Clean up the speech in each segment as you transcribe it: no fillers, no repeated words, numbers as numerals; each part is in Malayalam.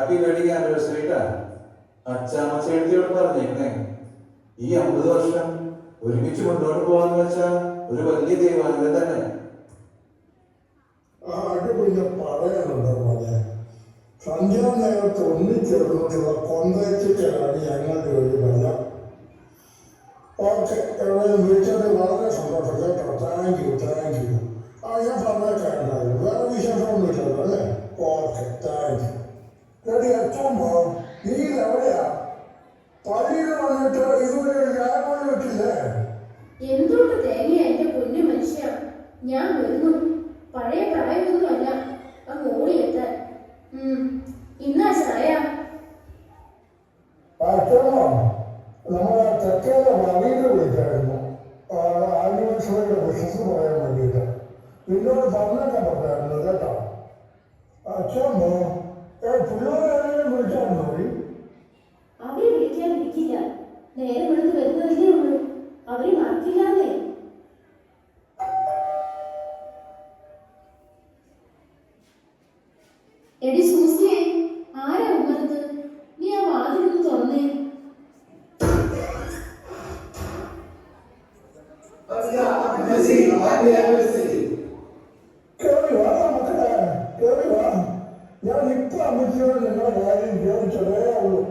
ഹാപ്പി വെഡിങ് ആനിവേഴ്സറി ട്ടാ. അച്ചാമ്മച്ചേടത്തിയോട് പറഞ്ഞേക്കണേ, ഈ 50 വർഷം ഒരുമിച്ച് മുന്നോട്ട് പോകാന്ന് വെച്ചാൽ ഒരു വലിയ ദൈവാനുഗ്രഹം തന്നെ. അത് പിന്നെ പറയാനുണ്ടോ മോനെ, സന്ധ്യാനേരത്ത് ഒന്നിച്ചേർന്നിട്ടുള്ള കൊന്തയച്ചിട്ടാണ് ഞങ്ങളുടെ ഒരു ബലം. ഓക്കെ, വിളിച്ചത് വളരെ സന്തോഷം കേട്ടോ. Thank you. ഞാൻ പറഞ്ഞേക്കാണ്ടായിരുന്നു, വേറെ വിശേഷമൊന്നുമില്ലല്ലോ അല്ലേ? Okay, thank you. എടി അച്ഛമ്മോ, നീ എവിടെയാ? പള്ളിയിൽ വന്നിട്ട് ഇതുവരെ ഒരു ചായ വെച്ചില്ലേ? എന്തുകൊണ്ട് തേങ്ങ എന്റെ പൊന്നു മനുഷ്യ, ഞാൻ വരുന്നു. പഴയ പ്രായമൊന്നുമല്ല അങ്ങ് ഓടിയെത്താൻ. ഇന്നാ ചായ. അച്ഛമ്മോ, നമ്മളെ തെക്കേലെ വഴിയിൽ വിളിച്ചായിരുന്നു ആനിവേഴ്സറിയുടെ വിശ്വസ് പറയാൻ വേണ്ടിയിട്ട്. നിന്നോട് പറഞ്ഞൊക്കെ പറഞ്ഞായിരുന്നു കേട്ടോ. അച്ഛമ്മോ, പിള്ളേരെല്ലാം വിളിച്ചായിരുന്നു മതി. അവരെ വിളിക്കാതിരിക്കില്ല, നേരം എടുത്ത് വരുന്നതല്ലേ ഉള്ളൂ. അവരെ മറക്കില്ലാന്നേ. എടി സൂസിയെ, ആരാ ഉമ്മറത്ത്? നീ ആ വാതിലൊന്ന് തുറന്നേ. കേറി വാ മക്കളെ, കേറി വാ. ഞാൻ ഇപ്പൊ അമ്മച്ചിയോട് നിങ്ങളുടെ കാര്യം ചോദിച്ചതേ ഉള്ളൂ.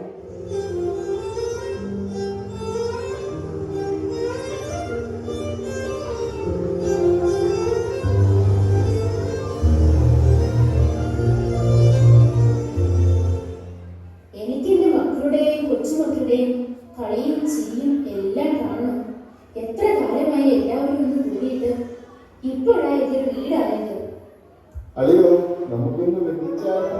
എനിക്കെന്റെ മക്കളുടെയും കൊച്ചുമക്കളുടെയും കളിയും ചിരിയും എല്ലാം കാണണം. എത്ര കാലമായി എല്ലാവരും ഒന്ന് കൂടിയിട്ട്. ഇപ്പോഴാ ഇതൊരു വീടായത്. അയ്യോ, നമുക്കൊന്ന് ബന്ധിച്ചാലോ?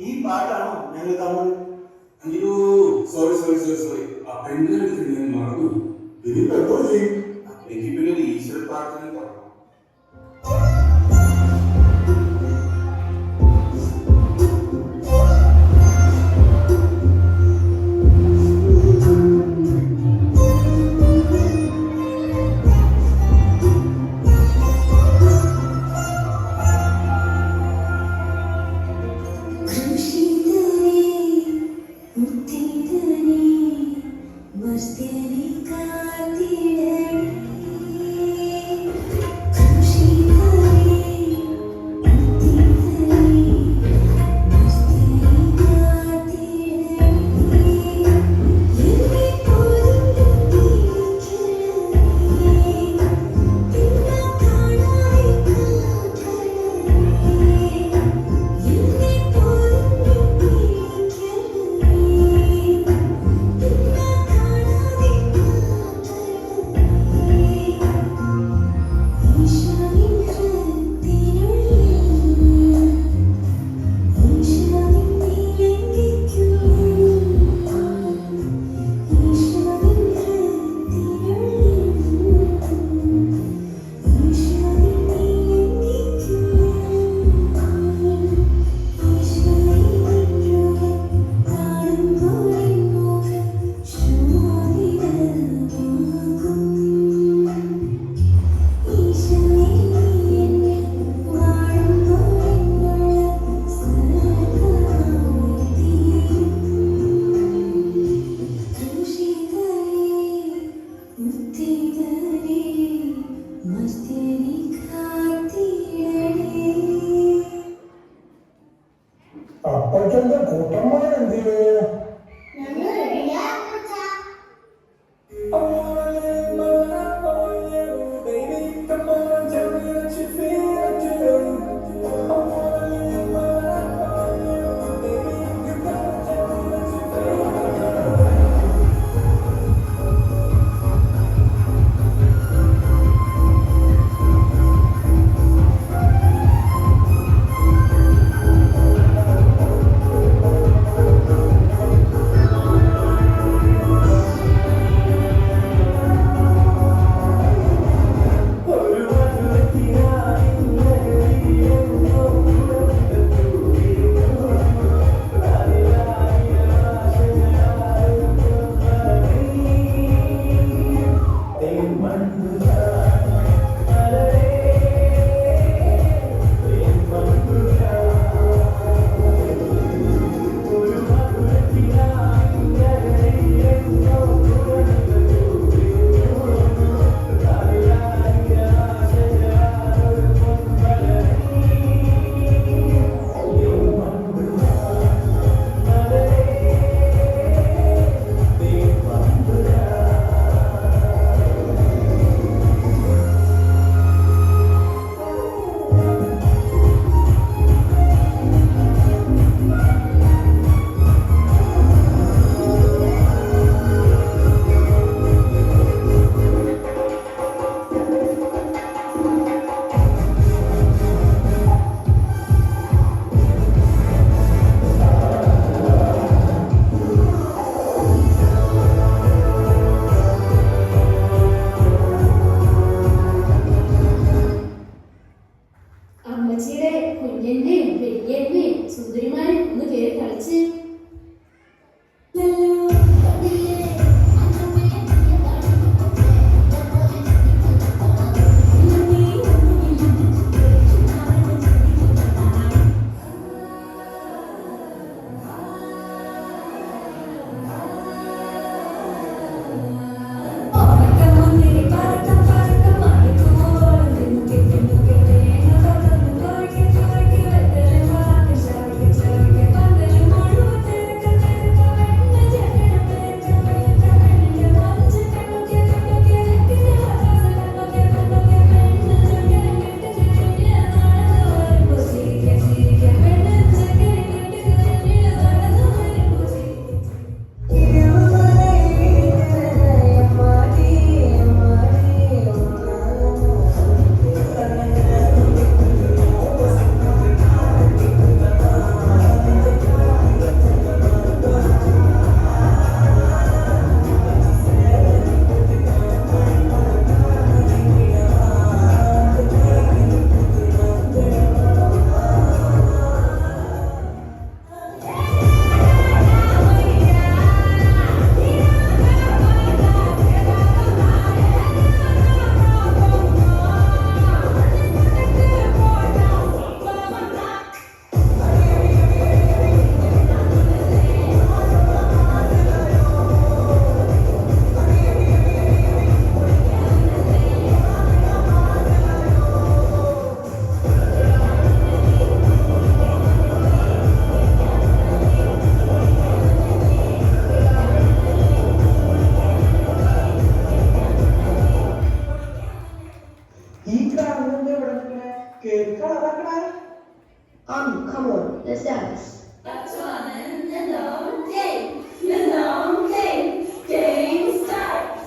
ഈ പാട്ടാണോ ഞങ്ങൾ തമ്മിൽ? അയ്യോ, സോറി. ആ പെണ്ണിനെ ഞാൻ മറന്നു. ഇതിപ്പോ എപ്പോ ചെയ്യും? എനിക്ക് പിന്നെ ഒരു ഈശ്വര പ്രാർത്ഥന തുടങ്ങണം. मस्ती का दिल അമ്മച്ചിയുടെ കുഞ്ഞെണ്ണയും വലിയെണ്ണയും സുന്ദരിമാരും ഒന്ന് കയറി കളിച്ച് Come on, let's dance. Game start.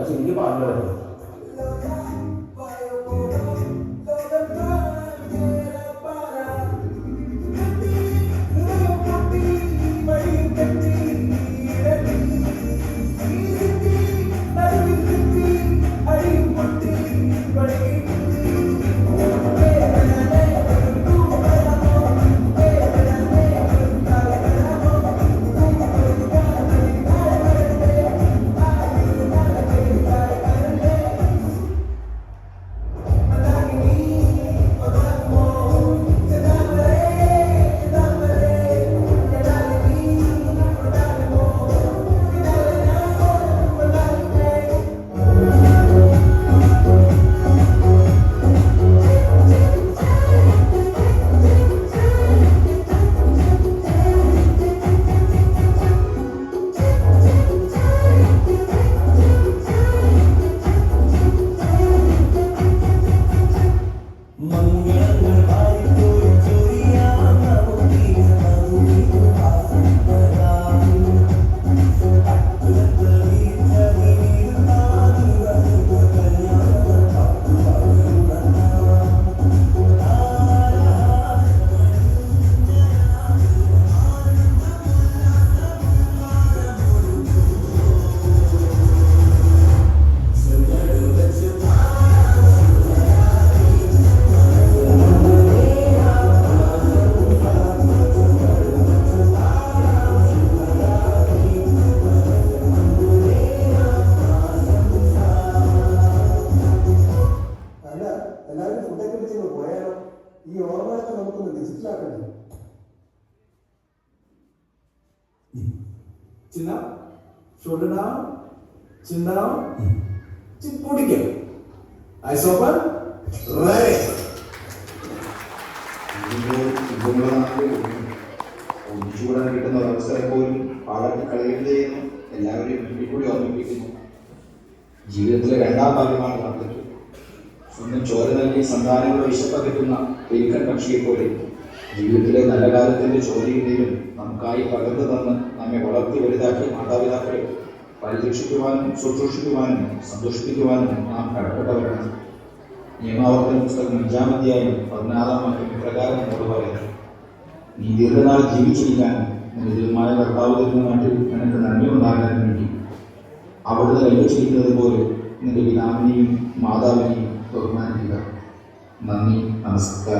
Masih ini Pak Chin up, shoulder down, chin down, chin പൊടിക്കും. Eyes open, right. ഒന്നിച്ചുകൂടാൻ കിട്ടുന്ന ഒരവസരം പോലും പാടത്ത് കളയുകയും ചെയ്യുന്നു. എല്ലാവരെയും മുന്നിൽ കൂടി ഓർമ്മിപ്പിക്കുന്നു. ജീവിതത്തിലെ രണ്ടാം ഭാഗ്യമാണ് വാർദ്ധക്യം. സ്വന്തം ചോര നൽകി സന്താനങ്ങളെ വിശപ്പകറ്റുന്ന പെരുക്കൻ പക്ഷിയെ പോലെ ജീവിതത്തിലെ നല്ല കാലത്തിന്റെ ചോദ്യത്തിലും നമുക്കായി പകർന്നു തന്ന് നമ്മെ വളർത്തി വലുതാക്കിയ മാതാപിതാക്കളെ പരിരക്ഷിക്കുവാനും ശുശ്രൂഷിക്കുവാനും സന്തോഷിപ്പിക്കുവാനും നാം കടപ്പെട്ടവരാണ്. നിയമാവർത്തന പുസ്തകം 5-ാം അധ്യായം 16-ാം വാക്യം ഇപ്രകാരം നമ്മോട് പറയുന്നു: നീ ദീർഘനാൾ ജീവിച്ചിരിക്കാനും നിന്റെ ദൈവമായ കർത്താവ് തരുന്ന നാട്ടിൽ നിനക്ക് നന്മയുണ്ടാകാൻ വേണ്ടി അവിടുന്ന് കൽപ്പിച്ചിരിക്കുന്നത് പോലെ നിന്റെ പിതാവിനെയും മാതാവിനെയും ബഹുമാനിക്കുക. നന്ദി, നമസ്കാരം.